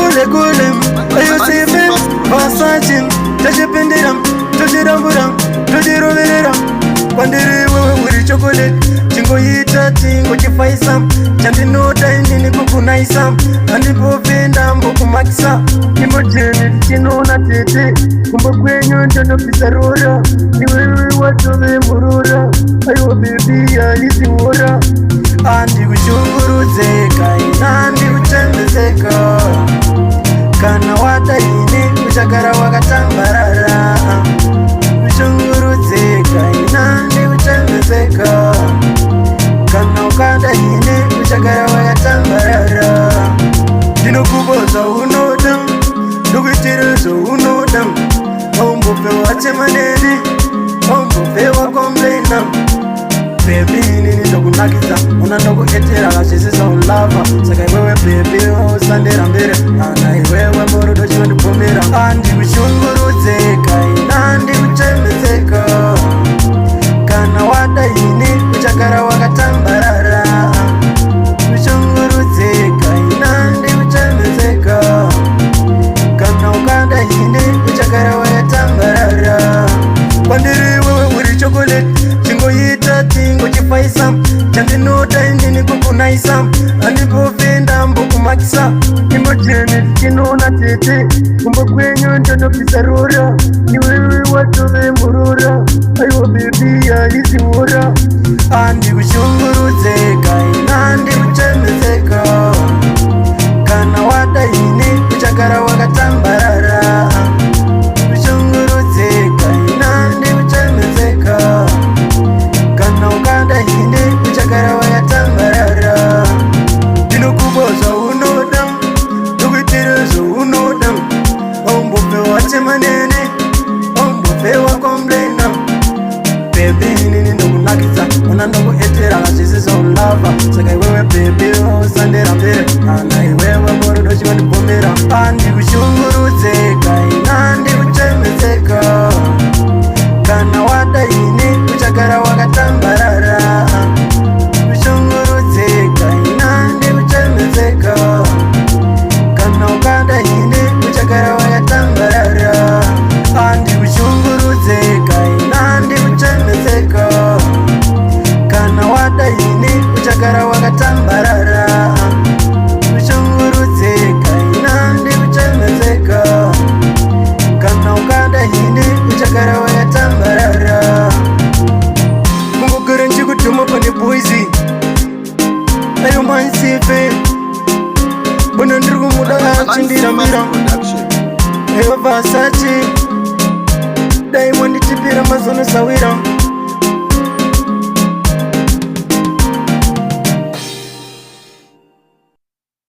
kule kule ayusife wasachin tachipindira tuchirambura tuchiroverera kwandiri wewe uri chocolate chingoita tingochifaisa chandinoda inini kukunaisa handipopinda mbokumakisa imojeni tichinoona tete kumba kwenyu ndonobvisarora iwewe watove murora aiwa bebi aisiora andikushungurudzeka ina ndikuchembezeka kana wadaini uchagara wakatambarara kushungurudzeka ina ndikuchembezeka kana ukadaini uchagara wakatambarara ndinokuboza unoda ndokuitira zvaunoda aumbopewa chemaneni aumbopewa komplaina bebi inini ndokunakisa una ndokuitira kazvisisa ulava saka iwewe bebi usandira mbere ana iwewe murudo chinondipomera andikushungurudzeka ina ndikuchembezeka kana wadaini uchagara wakatambarara kushungurudzeka ina ndikuchembezeka kana ukadaini uchagara wakatambarara kwandiri wewe uri chocolate chingoita tingochifaisa chandinoda inini kukunaisa handipopinda mbokumakisa imojeni tichinoona tete kumba kwenyu ndonobvisarora iwewe watove murora aiwa bebi aisiora andikushungurudzeka ina ndikuchembezeka kana wadaini uchagara wakatambarara kushungurudzeka ina ndikuchembezeka kana ukadaini uchagara wakatambarara ndinokuboza unoda ndokuitira zvaunoda aumbopewa chemanene aumbopewa komplaina bebi inini ndokunakisa una ndokuitira kazvisisa ulava saka iwewe bebi usandira mbere ana iwewe murudo chinondipomera andikushungurudzeka ina ndikuchembezeka kana wadaini uchagara wakatambarara kushungurudzeka ina ndikuchembezeka kana ukadaini uchagara wakatambarara andikushungurudzeka ina ndikuchembezeka kana wadaini uchagara wakatambarara kushungurudzeka ina ndikuchembezeka kana ukadaini uchagara wakatambarara kungogara nchikudhuma pane boisi ayo mansife bona ndiri kumuda achindiramira ayo vasachi dai mwanditipira mazono sawira